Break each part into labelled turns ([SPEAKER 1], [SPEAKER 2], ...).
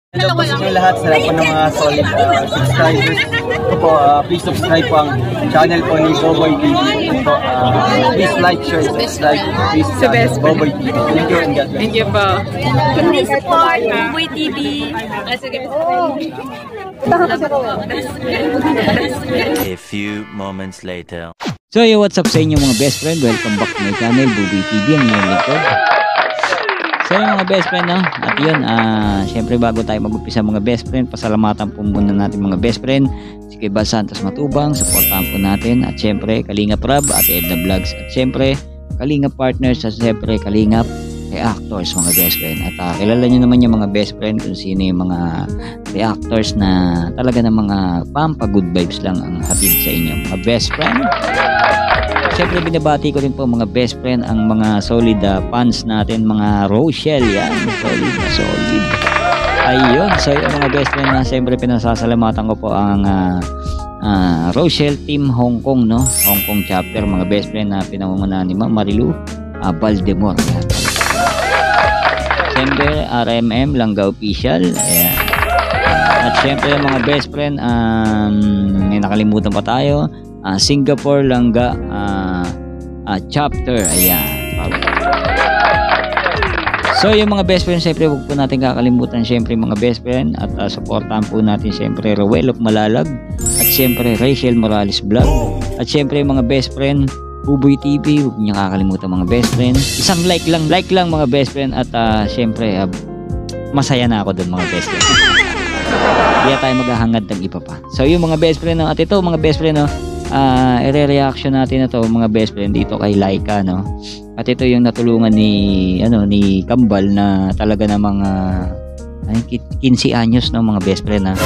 [SPEAKER 1] Hello po sa inyo lahat, sa lahat po ng mga solid subscribers. Ito po, please subscribe po ang channel po ni Boboy TV. Ito, please like, share, subscribe. Please Boboy TV. Thank you and God bless.
[SPEAKER 2] Thank you po.
[SPEAKER 3] Please support Boboy TV.
[SPEAKER 4] A few moments later.
[SPEAKER 5] So yo, what's up sa inyo mga best friend? Welcome back to my channel, Boboy TV, ang inyong lingkod. So yung mga best friend, no? At yun, syempre bago tayo mag-umpisa mga best friend, pasalamatan po muna natin mga best friend si Kuya Santos Matubang, supportahan po natin. At syempre Kalingap Rab at Edna Vlogs. At syempre Kalingap Partners at syempre Kalingap Reactors mga best friend. At kilala nyo naman yung mga best friend kung sino yung mga reactors na talaga ng mga pampa good vibes lang ang hatid sa inyo mga best friend. Siyempre binabati ko rin po mga best friend ang mga solid fans natin, mga Rochelle yan, solid na solid. Ayun, so yung mga best friend na siyempre pinasasalamatan ko po ang Rochelle Team Hong Kong, no? Hong Kong chapter mga best friend na pinangungunahan ni Ma'am Marilu Baldemor. Ayan. Siyempre RMM Langga Official. Ayan. At siyempre mga best friend, may nakalimutan pa tayo. Singapore Langga chapter. Ayan. So yung mga best friend, siyempre huwag po natin kakalimutan siyempre mga best friend at supportahan po natin siyempre Rowell of Malalag at siyempre Rachel Morales Vlog at siyempre mga best friend Boboy TV, huwag niyo kakalimutan mga best friend. Isang like lang mga best friend at siyempre masaya na ako doon mga best friend. Hindi tayo maghahangad ng iba pa. So yung mga best friend, no? At ito mga best friend, no? I-reaction natin na to mga best friend dito kay Laika, no? At ito yung natulungan ni Kambal na talaga namang 15 anyos, no, mga best friend, at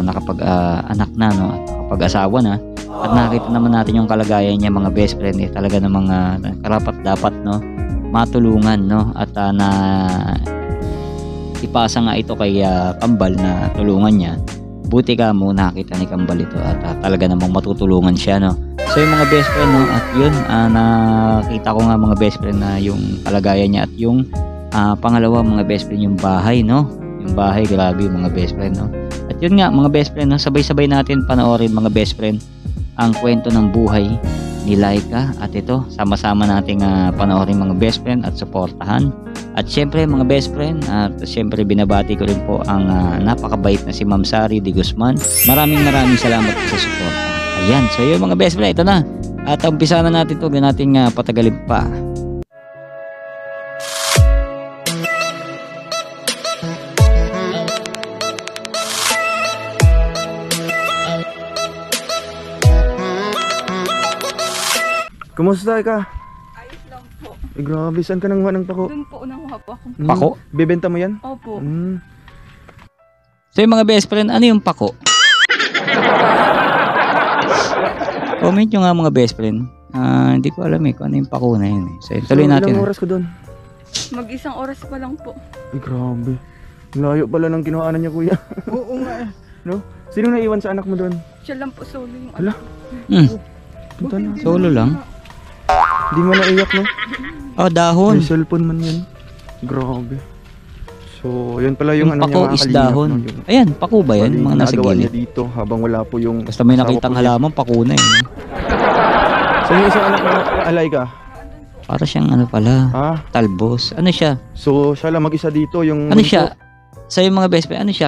[SPEAKER 5] nakapag-anak na, no, at nakapag-asawa na. At nakita naman natin yung kalagayan niya mga best friend, talaga namang karapat dapat, no, matulungan, no, at na ipasa nga ito kay Kambal na tulungan niya. Buti ka mo nakita ni Kambal ito at talaga namang matutulungan siya, no. So yung mga best friend, no, at yun nakita ko nga mga best friend na yung kalagayan niya at yung pangalawa mga best friend yung bahay, no. Yung bahay, grabe yung mga best friend, no. At yun nga mga best friend, no, sabay-sabay natin panoorin mga best friend ang kwento ng buhay ni Laika at ito sama-sama nating panoorin mga best friend at suportahan. At syempre mga best friend, at syempre binabati ko rin po ang napakabait na si Ma'am Sari de Guzman. Maraming salamat po sa suporta. Ayan, so yung mga best friend, ito na. At umpisa na natin ito, natin patagalin pa.
[SPEAKER 1] Kumusta ka?
[SPEAKER 2] Ayos lang po.
[SPEAKER 1] Grabe, saan ka nanguha ng pako?
[SPEAKER 2] Doon po nanguha po ako.
[SPEAKER 5] Pako?
[SPEAKER 1] Bebenta mo yan?
[SPEAKER 2] Opo.
[SPEAKER 5] So yung mga best friend, ano yung pako? Comment nyo nga mga best friend. Hindi ko alam kung ano yung pako na yun. So tuloy natin.
[SPEAKER 1] Ilang oras ko doon?
[SPEAKER 2] Mag-isang oras pa lang po.
[SPEAKER 1] Ay, grabe. Layo pala ng kinuhaanan niya, kuya.
[SPEAKER 2] Oo nga eh.
[SPEAKER 1] No? Sino naiwan sa anak mo doon?
[SPEAKER 2] Siya lang po solo yung
[SPEAKER 1] Hala. Punta na.
[SPEAKER 5] Solo lang?
[SPEAKER 1] Di mo naiyak, no?
[SPEAKER 5] Oh, dahon.
[SPEAKER 1] May cellphone man yan. Grabe. So, yan pala yung
[SPEAKER 5] pako is dahon.
[SPEAKER 1] No?
[SPEAKER 5] Ayan, pako ba yan? Mga nasa
[SPEAKER 1] niya
[SPEAKER 5] gilid.
[SPEAKER 1] dito habang wala po yung...
[SPEAKER 5] Basta may nakitang halaman, pako na yun.
[SPEAKER 1] So, yung isang anak mo, alay ka?
[SPEAKER 5] Para siyang ano pala, talbos. Ano siya?
[SPEAKER 1] So, siya lang mag-isa dito yung...
[SPEAKER 5] Ano siya? Sa yung mga best friend, ano siya?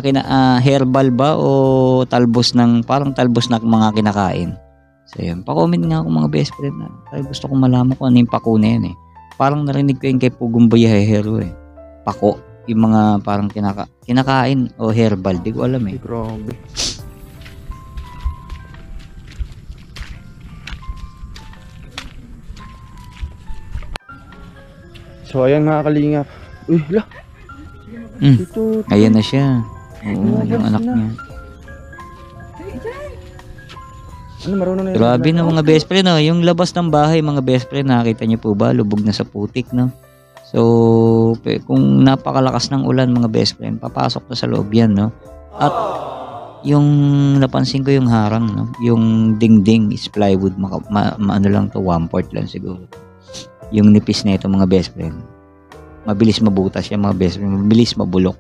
[SPEAKER 5] Herbal ba o talbos ng, parang talbos na mga kinakain? So yun, pa-comment nga ako mga best friend na. Gusto kong malaman kung ano yung pako na yan eh. Parang narinig ko yung kay Pugong Bayahero eh. Pako, yung mga parang kinakain o herbal, di ko alam eh.
[SPEAKER 1] Grabe. So ayan mga kalingap. Uy, la. Ito.
[SPEAKER 5] Ayan na siya. Oo, yung anak niya.
[SPEAKER 1] Ano, marunong na yun?
[SPEAKER 5] Grabe na mga best friend, no? Yung labas ng bahay mga best friend, nakita niyo po ba? Lubog na sa putik, no? So, kung napakalakas ng ulan mga best friend, papasok na sa loob yan, no? At yung napansin ko yung harang, no? Yung dingding is plywood, ano lang to, 1/4 lang siguro. Yung nipis na ito mga best friend. Mabilis mabutas yan mga best friend, mabilis mabulok.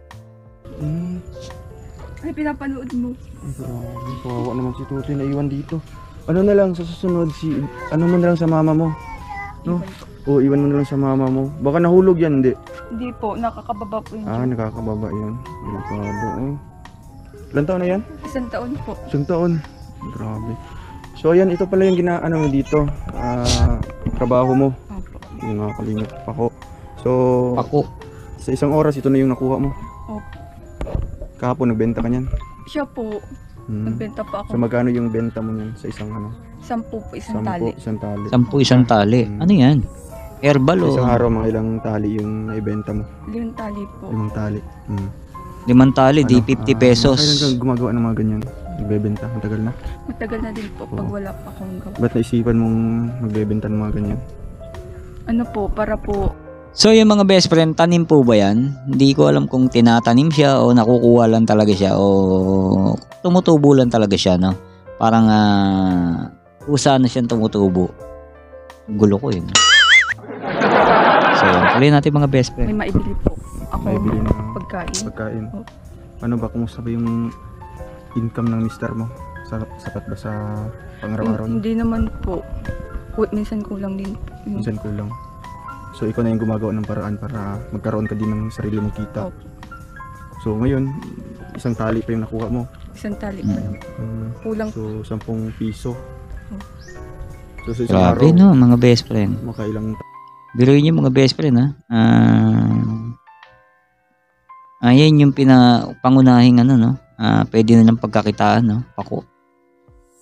[SPEAKER 2] Ay, pinapanood mo.
[SPEAKER 6] Ay, grabe. Kawawa naman si Tutoy na iwan dito. Ano na lang, sa susunod, ano mo na lang sa mama mo. No? O, iwan mo na lang sa mama mo. Baka nahulog yan, hindi.
[SPEAKER 2] Hindi po, nakakababa po yun.
[SPEAKER 6] Nakakababa yan. Delikado, eh. Ilan taon na yan?
[SPEAKER 2] 1 taon po.
[SPEAKER 6] 1 taon. Grabe. So, ayan, ito pala yung ano mo dito. Trabaho mo.
[SPEAKER 2] Opo.
[SPEAKER 6] Yung mga kalingap pako. So,
[SPEAKER 5] Ako.
[SPEAKER 6] sa isang oras, ito na yung nakuha mo.
[SPEAKER 2] Opo.
[SPEAKER 6] Kahapon, nagbenta ka niyan.
[SPEAKER 2] Siya po, nagbenta pa
[SPEAKER 6] So,
[SPEAKER 2] ako.
[SPEAKER 6] magkano yung benta mo niyan sa isang ano?
[SPEAKER 2] 10 po, isang tali.
[SPEAKER 6] Isang tali.
[SPEAKER 5] 10 isang tali. Ano yan? Herbal
[SPEAKER 6] Sa
[SPEAKER 5] o?
[SPEAKER 6] isang araw, mga ilang tali yung naibenta mo?
[SPEAKER 2] 5 tali po.
[SPEAKER 6] 5 tali.
[SPEAKER 5] 5 tali, di 50 pesos.
[SPEAKER 6] Kailan ka gumagawa ng mga ganyan? Nagbebenta? Matagal na?
[SPEAKER 2] Matagal na din po pag wala pa akong gawa.
[SPEAKER 6] Ba't naisipan mong magbebenta ng mga ganyan?
[SPEAKER 2] Ano po, para po,
[SPEAKER 5] So yung mga best friend, tanim po ba yan? Hindi ko alam kung tinatanim siya o nakukuha lang talaga siya o tumutubo lang talaga siya, no? Parang kusa na siyang tumutubo. Gulo ko yun. So yun, tuloy natin mga best
[SPEAKER 2] may
[SPEAKER 5] friend.
[SPEAKER 2] maibili po ako
[SPEAKER 6] Maibili na
[SPEAKER 2] pagkain.
[SPEAKER 6] pagkain.
[SPEAKER 2] Opo.
[SPEAKER 6] Ano ba, kumusta ba yung income ng mister mo? Sapat ba sa pang-araw-araw niyo?
[SPEAKER 2] Hindi naman po. Minsan kulang din po.
[SPEAKER 6] Minsan kulang. So ikaw na yung gumagawa ng paraan para magkaroon ka din ng sarili mong kita.
[SPEAKER 2] Opo.
[SPEAKER 6] So ngayon, isang tali pa yung nakuha mo.
[SPEAKER 2] Isang tali pa lang. Kulang.
[SPEAKER 6] So 10 piso. So sa isang
[SPEAKER 5] Grabe
[SPEAKER 6] araw,
[SPEAKER 5] no, mga best friend.
[SPEAKER 6] makailang
[SPEAKER 5] Biruin niyo mga best friend ha. Ayan yung pangunahing ano no. Pwede na lang pagkakitaan no, pako.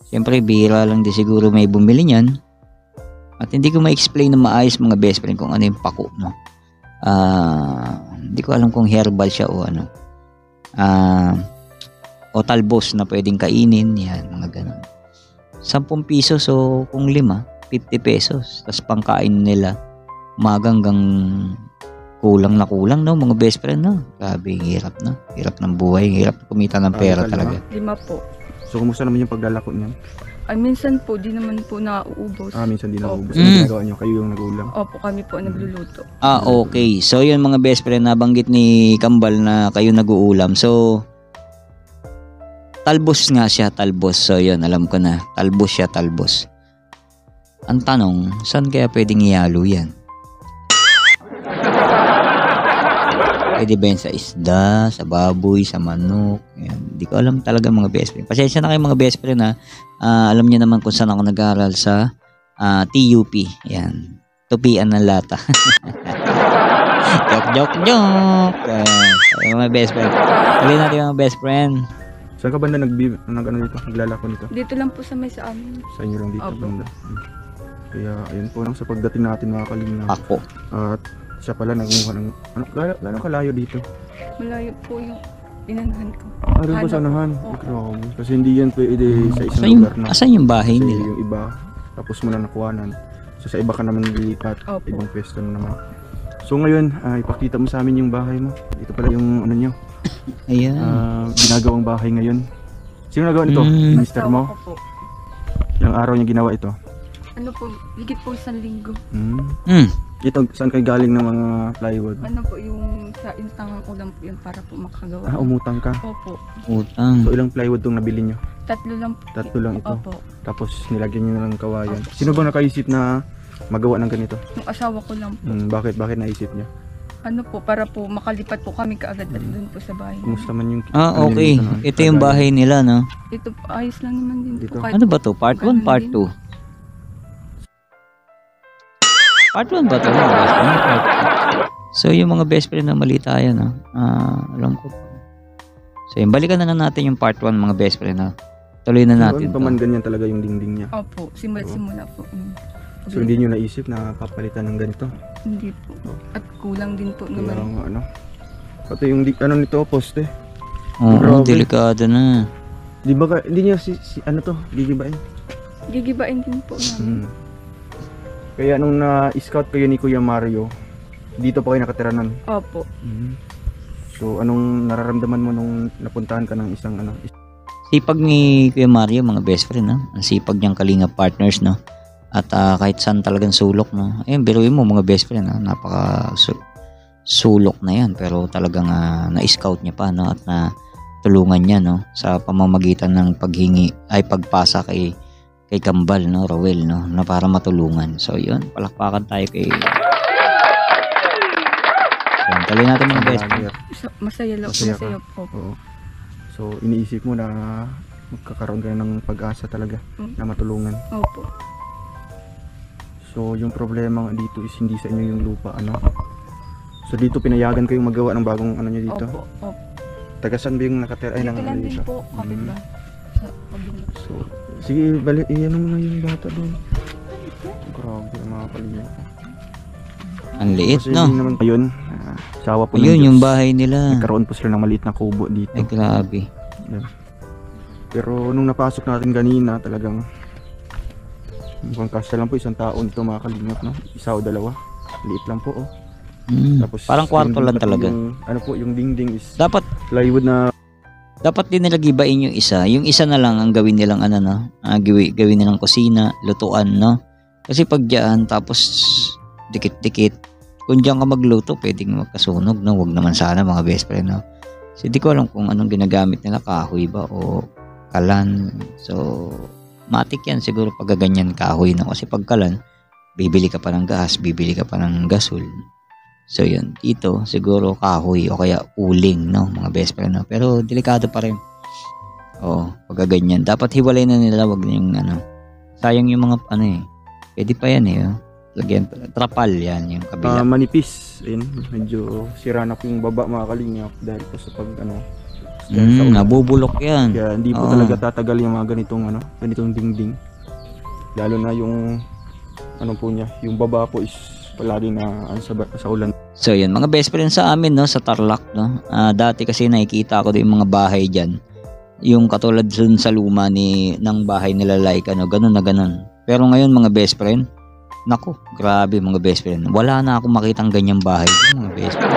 [SPEAKER 5] Siyempre bihira lang di siguro may bumili niyan. At hindi ko ma-explain na maayos mga best friend kung ano yung pako no. Hindi ko alam kung herbal siya o ano. O talbos na pwedeng kainin, yan mga ganun. 10 piso, so kung 5, 50 pesos. Tapos pangkain nila hanggang kulang na kulang no mga best friend no. Grabe, hirap no. Hirap ng buhay, hirap kumita ng pera talaga.
[SPEAKER 2] 5 po.
[SPEAKER 6] So kumusta naman yung paglalako niyan?
[SPEAKER 2] Ay, minsan po, di naman po nauubos.
[SPEAKER 6] Minsan din naubos.
[SPEAKER 5] Mm.
[SPEAKER 6] Ano ginagawa niyo? Kayo yung nagulang.
[SPEAKER 2] Opo, kami po nagluluto.
[SPEAKER 5] Okay. So yun mga best friend, nabanggit ni Kambal na kayo nag-uulam. So talbos nga siya, talbos. So yun, alam ko na. Talbos siya, talbos. Ang tanong, saan kaya pwedeng ihalo yan? Pwede ba yan sa isda, sa baboy, sa manok? Yan. Hindi ko alam talaga mga best friend. Pasensya na kayo mga best friend ha. Alam niyo naman kung saan ako nag-aaral sa TUP. Yan. Tupian ng lata. Joke. Mga best friend. Tuloy natin mga best friend.
[SPEAKER 6] Saan ka banda naglalako nito?
[SPEAKER 2] Dito lang po sa may sa amin.
[SPEAKER 6] Sa inyo lang dito
[SPEAKER 2] Opo.
[SPEAKER 6] banda. Kaya ayun po lang sa pagdating natin mga kalingap.
[SPEAKER 5] Ako.
[SPEAKER 6] At siya pala nangunguha ng gano'ng kalayo dito.
[SPEAKER 2] Malayo po yung inanahan ko.
[SPEAKER 6] Doon pa sa unahan. Grabe. Kasi hindi yan pwede sa isang
[SPEAKER 5] Asan yung,
[SPEAKER 6] lugar na.
[SPEAKER 5] asan yung bahay
[SPEAKER 6] Kasi
[SPEAKER 5] nila?
[SPEAKER 6] yung iba, tapos mo na nakuhanan. So sa iba ka naman lilipat,
[SPEAKER 2] Opo.
[SPEAKER 6] ibang pwesto na naman. So ngayon, ipakita mo sa amin yung bahay mo. Dito pala yung ano nyo,
[SPEAKER 5] Ayan.
[SPEAKER 6] ginagawang bahay ngayon. Sino nagawa nito? Mister
[SPEAKER 2] Asawa
[SPEAKER 6] mo?
[SPEAKER 2] ko po.
[SPEAKER 6] Ilang araw niya ginawa ito?
[SPEAKER 2] Ano po, higit po 1 linggo.
[SPEAKER 6] Ito, saan kayo galing ng mga plywood?
[SPEAKER 2] Ano po yung sa intangang ulam po yun para po makagawa.
[SPEAKER 6] Umutang ka.
[SPEAKER 2] Opo.
[SPEAKER 5] Utang.
[SPEAKER 6] So ilang plywood tong nabili nyo?
[SPEAKER 2] 3 lang po.
[SPEAKER 6] 3 lang ito.
[SPEAKER 2] Opo.
[SPEAKER 6] Tapos nilagyan nyo na ng kawayan. Sino bang nakaisip na magawa ng ganito?
[SPEAKER 2] Yung asawa ko lang po.
[SPEAKER 6] Bakit naisip niya?
[SPEAKER 2] Ano po, para po makalipat po kami kaagad at doon po sa bahay.
[SPEAKER 6] Kumusta man yung... ano
[SPEAKER 5] Okay.
[SPEAKER 6] yun dito,
[SPEAKER 5] Ito yung bahay nila, no?
[SPEAKER 2] Ito po, ayos lang naman din
[SPEAKER 6] Dito.
[SPEAKER 2] po. Kahit
[SPEAKER 5] Ano ba to? Part 1, part 2? Part 1 ba to? So, yung mga best friend na mali tayo, no? Alam ko. So, yung balikan na lang natin yung part 1, mga best friend, no? Tuloy na natin
[SPEAKER 6] Ano pa man ganyan talaga yung dingding niya.
[SPEAKER 2] Opo, simula po.
[SPEAKER 6] So hindi nyo naisip na papalitan ng ganito?
[SPEAKER 2] Hindi po. At kulang din po
[SPEAKER 6] Kaya
[SPEAKER 2] naman.
[SPEAKER 6] nga ano. Pati yung ano nito, poste.
[SPEAKER 5] Oo,
[SPEAKER 6] Grabe.
[SPEAKER 5] delikado na.
[SPEAKER 6] Di ba hindi niya ano to, gigibain?
[SPEAKER 2] Gigibain din po namin.
[SPEAKER 6] Kaya nung na-scout kayo ni Kuya Mario, dito pa kayo nakatira nun?
[SPEAKER 2] Opo.
[SPEAKER 6] So anong nararamdaman mo nung napuntahan ka ng isang ano?
[SPEAKER 5] Sipag ni Kuya Mario, mga best friend, no? Ang sipag niyang kalinga partners, no? At kahit saan talagang sulok, no? Ayun, biruin mo mga best friend, no? Napaka sulok na yan. Pero talagang na-scout niya pa, no? At matulungan niya, no, sa pamamagitan ng paghingi ay pagpasa kay Kambal, no, Rowel, no, na para matulungan. So yun, palakpakan tayo kay tuloy natin mga best friend.
[SPEAKER 2] Masaya lang.
[SPEAKER 6] Masaya ka?
[SPEAKER 2] Masaya po.
[SPEAKER 6] Oo. So iniisip mo na magkakaroon ka ng pag-asa talaga na matulungan.
[SPEAKER 2] Opo.
[SPEAKER 6] So yung problema nga dito is hindi sa inyo yung lupa, ano? So dito pinayagan kayong magawa ng bagong ano nyo dito?
[SPEAKER 2] Opo. Opo.
[SPEAKER 6] Taga saan ba yung nakatira? Ay,
[SPEAKER 2] Dito lang din
[SPEAKER 6] dito.
[SPEAKER 2] po. Kapit lang. Sa kabila.
[SPEAKER 6] So, sige, balik, iyan mo na yung bata doon. Grabe, mga kalinga.
[SPEAKER 5] Ang liit,
[SPEAKER 6] Kasi
[SPEAKER 5] no?
[SPEAKER 6] hindi naman ayun, sawa po ng
[SPEAKER 5] Ayun,
[SPEAKER 6] Diyos.
[SPEAKER 5] yung bahay nila.
[SPEAKER 6] Nagkaroon po sila ng maliit na kubo dito.
[SPEAKER 5] Ay, grabe.
[SPEAKER 6] Yan. Pero nung napasok natin kanina, talagang mukhang kasya lang po, isang taon ito mga kalingap, no? Isa o dalawa. Liit lang po, oh.
[SPEAKER 5] Parang kwarto
[SPEAKER 6] yung
[SPEAKER 5] lang talaga.
[SPEAKER 6] Yung, ano po, yung dingding is
[SPEAKER 5] Dapat
[SPEAKER 6] plywood na
[SPEAKER 5] din nila gibain yung isa. Yung isa na lang ang gawin nilang ano, no? Gawin nilang kusina, lutuan, no? Kasi pag diyan tapos dikit-dikit, kung diyan ka magluto, pwedeng magkasunog, no? Wag naman sana mga best friend, no? Kasi di ko alam kung anong ginagamit nila, kahoy ba o kalan. So, matik yan siguro pag ganyan kahoy, no? Kasi pag kalan, bibili ka pa ng gas, bibili ka pa ng gasol. So yun, dito siguro kahoy o kaya uling, no, mga best friend, no? Pero delikado pa rin. Oo, pag ganyan. Dapat hiwalay na nila, wag yung ano. Sayang yung mga ano eh. Pwede pa yan eh. Oh. Lagyan, trapal yan yung kabila.
[SPEAKER 6] manipis. Ayun, medyo sira na po yung baba mga kalingap dahil po sa pag ano. sa ulan.
[SPEAKER 5] Nabubulok yan.
[SPEAKER 6] Kaya hindi po
[SPEAKER 5] Oo.
[SPEAKER 6] talaga tatagal yung mga ganitong dingding. Lalo na yung ano po niya, yung baba po is palagi na sa ulan.
[SPEAKER 5] So yun, mga best friend sa amin, no, sa Tarlac, no. Dati kasi nakikita ko din yung mga bahay diyan. Yung katulad dun sa luma ng bahay nila Laika, no, ganun na ganun. Pero ngayon mga best friend, nako, grabe mga best friend. Wala na akong makitang ganyang bahay dun, mga best friend.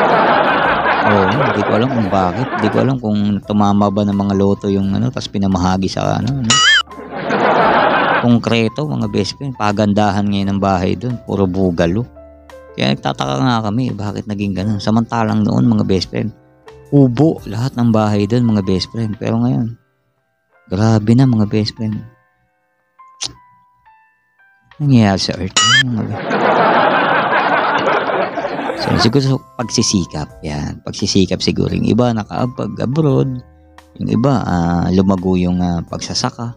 [SPEAKER 5] Oo, hindi ko alam kung bakit. Hindi ko alam kung tumama ba ng mga loto yung ano, tapos pinamahagi sa ano. Konkreto, mga best friend. Pagandahan ngayon ng bahay dun. Puro bugalo. Kaya nagtataka nga kami, bakit naging ganun. Samantalang noon, mga best friend, ubo lahat ng bahay dun, mga best friend. Pero ngayon, grabe na, mga best friend. Nangyayari sa earth. So, siguro pagsisikap. Yan, pagsisikap siguro. Yung iba naka-abroad. Yung iba, lumago yung pagsasaka.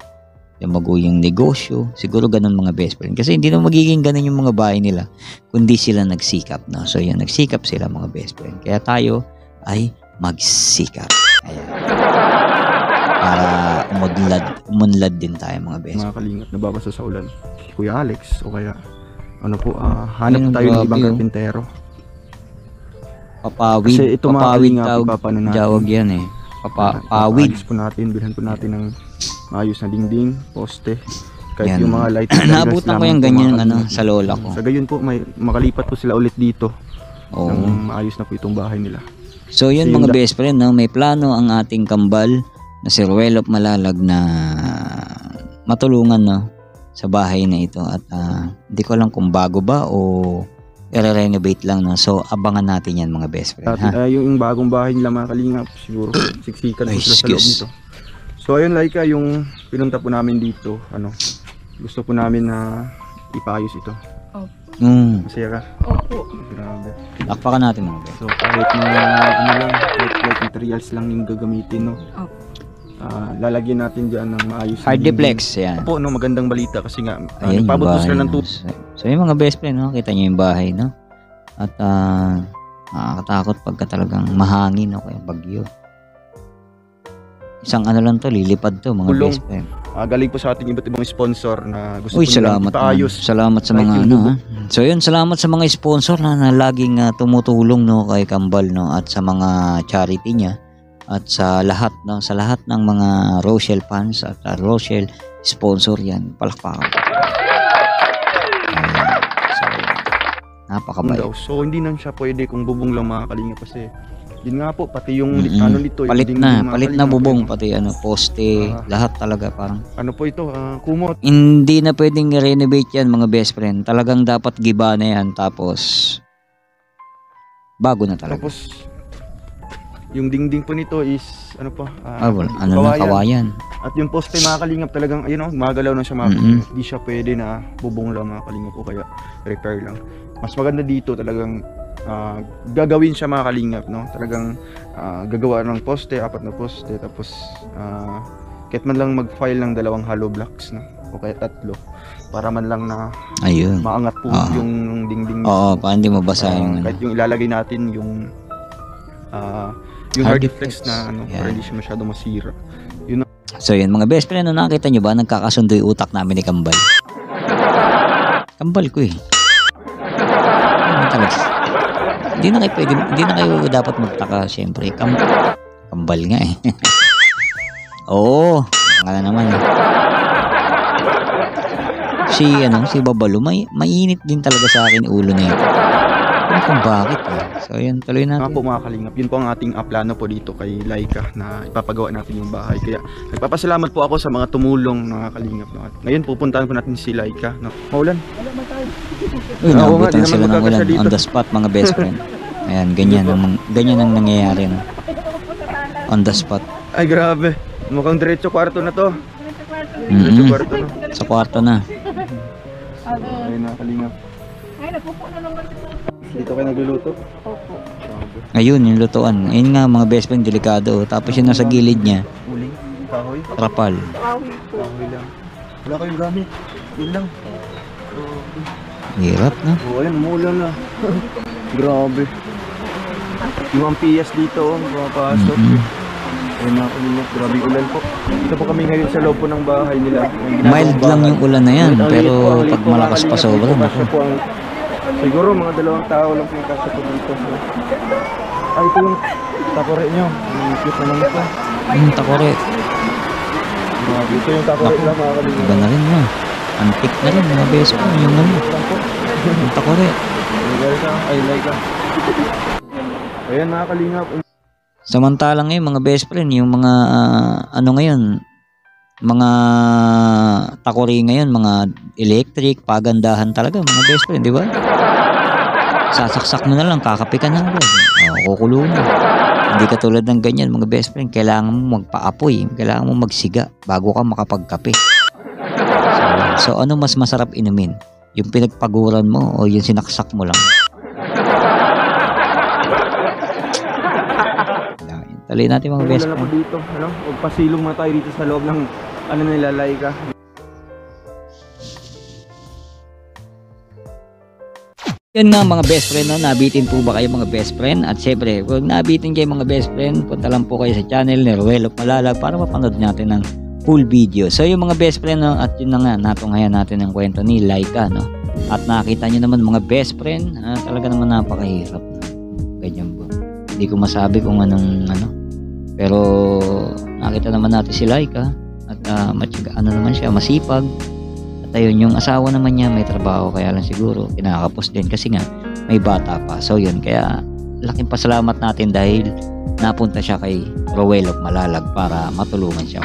[SPEAKER 5] Lumago yung negosyo. Siguro ganun mga best friend. Kasi hindi na magiging ganun yung mga bahay nila kundi sila nagsikap. No? So, yan, nagsikap sila mga best friend. Kaya tayo ay magsikap. Ayan. Para umunlad din tayo mga best friend.
[SPEAKER 6] Mga kalingap nababasa sa ulan. Kuya Alex o kaya ano po, hanap
[SPEAKER 5] Ayun,
[SPEAKER 6] tayo ng
[SPEAKER 5] grabe,
[SPEAKER 6] ibang
[SPEAKER 5] oh.
[SPEAKER 6] karpintero.
[SPEAKER 5] Papawid.
[SPEAKER 6] Kasi ito mga
[SPEAKER 5] Papawid
[SPEAKER 6] kalingap, ipapano natin.
[SPEAKER 5] tawag yan eh. Papawid.
[SPEAKER 6] Ayos po natin, bilhan po natin ng maayos na dingding, poste. Kahit
[SPEAKER 5] Yan.
[SPEAKER 6] yung mga light.
[SPEAKER 5] Naabutan ko yung ganyan ano, sa lola ko.
[SPEAKER 6] Sa gayon po, may makalipat po sila ulit dito.
[SPEAKER 5] Oo.
[SPEAKER 6] Nang maayos na po itong bahay nila.
[SPEAKER 5] So yun
[SPEAKER 6] Kasi
[SPEAKER 5] mga
[SPEAKER 6] yung
[SPEAKER 5] best friend, no? May plano ang ating kambal na si Ruel of Malalag na matulungan, no, sa bahay na ito. At hindi ko alam kung bago ba o i-renovate lang, no? So abangan natin yan mga best friend, ha?
[SPEAKER 6] Yung bagong bahay nila mga kalingap, siguro siksikan po sila sa loob nito. So ayun, Laika, yung pinunta po namin dito, ano, gusto po namin na ipaayos ito. Masaya ka?
[SPEAKER 2] Opo.
[SPEAKER 6] Grabe.
[SPEAKER 5] Takpakan natin mga best.
[SPEAKER 6] So kahit na ano lang, light materials lang yung gagamitin, no?
[SPEAKER 2] Opo.
[SPEAKER 6] Lalagyan natin dyan ng maayos na
[SPEAKER 5] Hard
[SPEAKER 6] dingding.
[SPEAKER 5] duplex, yan.
[SPEAKER 6] Po, no, magandang balita kasi nga
[SPEAKER 5] Ayun,
[SPEAKER 6] nagpabot
[SPEAKER 5] yung
[SPEAKER 6] po sila
[SPEAKER 5] bahay,
[SPEAKER 6] ng
[SPEAKER 5] no? So yung mga best friend, no? Kita nyo yung bahay, no? At nakakatakot pagka talagang mahangin, o kaya bagyo. Isang ano lang to, lilipad to mga
[SPEAKER 6] Kulong.
[SPEAKER 5] best friend.
[SPEAKER 6] galing po sa ating iba't ibang sponsor na gusto
[SPEAKER 5] Uy,
[SPEAKER 6] po nilang
[SPEAKER 5] salamat
[SPEAKER 6] ipaayos.
[SPEAKER 5] naman. Salamat sa
[SPEAKER 6] Like
[SPEAKER 5] mga
[SPEAKER 6] yung
[SPEAKER 5] ano,
[SPEAKER 6] dugo.
[SPEAKER 5] ha. So yun, salamat sa mga sponsor na laging tumutulong, no, kay Kambal, no, at sa mga charity niya at sa lahat, no, sa lahat ng mga Rochelle fans at Rochelle sponsor yan. Palakpakan. Ayan. So, napakabait.
[SPEAKER 6] So hindi nang siya pwede kung bubong lang mga kalinga kasi yun nga po, pati yung
[SPEAKER 5] Mm-mm.
[SPEAKER 6] ano nito, yung
[SPEAKER 5] Palit
[SPEAKER 6] dingding,
[SPEAKER 5] na,
[SPEAKER 6] mga
[SPEAKER 5] palit na
[SPEAKER 6] kalinga,
[SPEAKER 5] bubong,
[SPEAKER 6] ano,
[SPEAKER 5] pati ano, poste, lahat talaga parang.
[SPEAKER 6] ano po ito, kumot.
[SPEAKER 5] Hindi na pwedeng i-renovate yan mga best friend. Talagang dapat giba na yan tapos bago na talaga.
[SPEAKER 6] Tapos Yung dingding po nito is ano pa?
[SPEAKER 5] Ano na, kawayan.
[SPEAKER 6] At yung poste mga kalingap talagang ayun oh, magalaw na siya mga kalingap. Hindi siya pwede na bubong lang mga kalingap po, kaya repair lang. Mas maganda dito talagang gagawin siya mga kalingap, no? Talagang gagawa ng poste, 4 na poste, tapos kahit man lang mag-file ng 2 hollow blocks, no? O kaya 3 para man lang na
[SPEAKER 5] ayun,
[SPEAKER 6] maangat po yung dingding.
[SPEAKER 5] Oo, para hindi mabasa yung
[SPEAKER 6] kahit yung ilalagay natin yung hard flex na ano, para hindi siya masyado masira. Yun.
[SPEAKER 5] So yun mga best friend, nakita nyo ba nagkakasundo yung utak namin ni Kambal? Kambal ko eh. Hindi na kayo dapat magtaka, syempre. Kambal nga eh. Oo, nga naman eh. Si Babalo, mainit din talaga sa akin ulo na yun. Kung bakit eh. So yun, tuloy natin.
[SPEAKER 6] Mga po mga kalingap, yun po ang ating plano po dito kay Laika na ipapagawa natin yung bahay. Kaya nagpapasalamat po ako sa mga tumulong mga kalingap. No? Ngayon pupuntahan po natin si Laika. No? Maulan.
[SPEAKER 5] Uy, nabutan sila ng ulan on the spot mga best friend. Ayan, ganyan ang nangyayari. No? On the spot.
[SPEAKER 6] Ay grabe, mukhang diretso kwarto na to. Diretso kwarto na.
[SPEAKER 5] Sa kwarto na.
[SPEAKER 6] Ay nakalingap.
[SPEAKER 3] Ay, nagpupo na naman ito.
[SPEAKER 6] Dito kayo nagluluto?
[SPEAKER 3] Opo.
[SPEAKER 5] Ayun, yung lutuan. Ayun nga mga best friend, delikado. Tapos yun nasa gilid niya.
[SPEAKER 6] Uling? Kahoy?
[SPEAKER 5] Trapal.
[SPEAKER 6] Kahoy lang. Wala kayong gamit. Yun lang.
[SPEAKER 5] Hirap na.
[SPEAKER 6] Oo, ayun, umuulan na. Grabe. Yung ampias dito, papasok. Ayun na, ulit. Grabe ulan po. Dito po kami ngayon sa loob po ng bahay nila.
[SPEAKER 5] Mild lang yung ulan na yan, pero pag malakas pa sobra,
[SPEAKER 6] siguro mga 2 tao lang po yung kasya po dito. Ay, ito yung takore nyo. Ang cute naman ito.
[SPEAKER 5] Yung takore.
[SPEAKER 6] Grabe, ito yung takore lang mga kalingap.
[SPEAKER 5] Iba na rin mo. Antik na rin mga beso. Yung ano. Yung takore.
[SPEAKER 6] Ay, like ka. Ayan mga kalingap.
[SPEAKER 5] Samantalang ngayon mga best friend, yung mga ano ngayon, mga takore ngayon, mga electric, pagandahan talaga mga best friend, di ba? Sasaksak mo na lang, kakape ka ng agad. Kukulo na. Hindi katulad ng ganyan mga best friend, kailangan mo magpaapoy, kailangan mo magsiga bago ka makapagkape. So ano mas masarap inumin? Yung pinagpaguran mo o yung sinaksak mo lang? Tuloy natin mga best friend.
[SPEAKER 6] Dito, ano? Huwag pasilong na tayo dito sa loob ng ano nila, Laika.
[SPEAKER 5] Yan nga mga best friend, no? Nabitin po ba kayo mga best friend? At syempre, kung nabitin kayo mga best friend, punta lang po kayo sa channel ni Ruel of Malalag para mapanood natin ng full video. So yung mga best friend, no? At yun na nga, natunghayan natin ang kwento ni Laika, no? At nakita nyo naman mga best friend, talaga naman napakahirap. Ganyan po. Hindi ko masabi kung anong ano. Pero nakita naman natin si Laika at naman siya, masipag. At ayun, yung asawa naman niya may trabaho, kaya lang siguro kinakapos din kasi nga may bata pa. So yun, kaya laking pasalamat natin dahil napunta siya kay Ruel of Malalag para matulungan siya.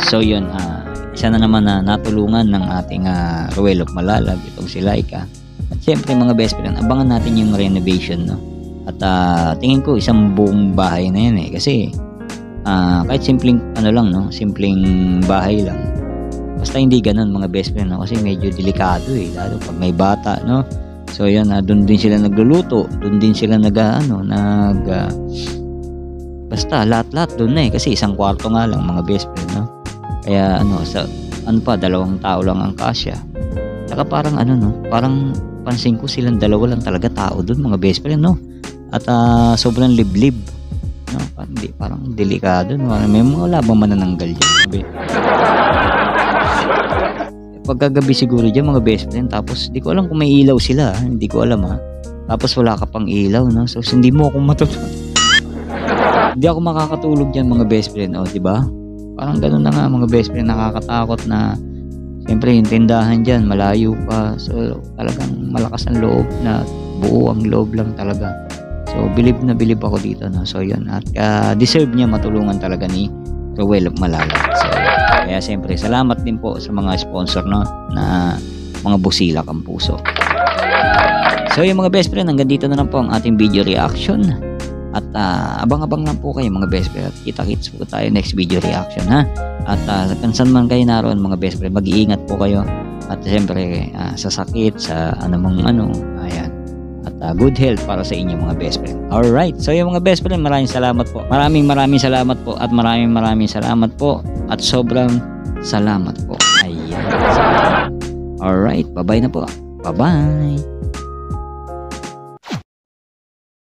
[SPEAKER 5] So yun, isa na naman na natulungan ng ating Ruel of Malalag, itong si Laika. At syempre mga best friend, abangan natin yung renovation, no? At tingin ko isang buong bahay na yan eh. Kasi kahit simpleng ano lang, no? Simpleng bahay lang. Basta hindi ganun mga best friend, no? Kasi medyo delikado eh. Lalo pag may bata, no? So yun, doon din sila nagluluto. Doon din sila basta lahat-lahat doon na eh. Kasi isang kwarto nga lang mga best friend, no? Kaya ano, 2 tao lang ang kasya. Saka parang ano, no? Parang pansin ko silang 2 lang talaga tao doon mga best friend, no? At sobrang liblib, no? Parang delikado, no? May mga labang manananggal dyan. Pagkagabi siguro dyan mga best friend, tapos di ko alam kung may ilaw sila, hindi ko alam tapos wala ka pang ilaw, no? So hindi mo ako matutulog. Hindi ako makakatulog dyan mga best friend, di ba? Parang ganun na nga mga best friend, nakakatakot na. Siyempre yung tindahan dyan malayo pa, so talagang malakas ang loob na buo ang loob lang talaga. So bilib na bilib ako dito, no? So yun, at deserve niya matulungan talaga ni Ruel of Malalag. So kaya siyempre salamat din po sa mga sponsor, no, na mga Busilak ang Puso. So yung mga best friend, hanggang dito na lang po ang ating video reaction. At abang-abang lang po kayo mga best friend. At kita-kits po tayo next video reaction ha. At kung saan man kayo naroon mga best friend, mag-iingat po kayo. At siyempre sa sakit, sa anumang ayan. At good health para sa inyo mga best friend. Alright, so yung mga best friend, maraming salamat po. Maraming salamat po. At maraming salamat po. At sobrang salamat po. Ayan. Alright, bye-bye na po. Bye-bye.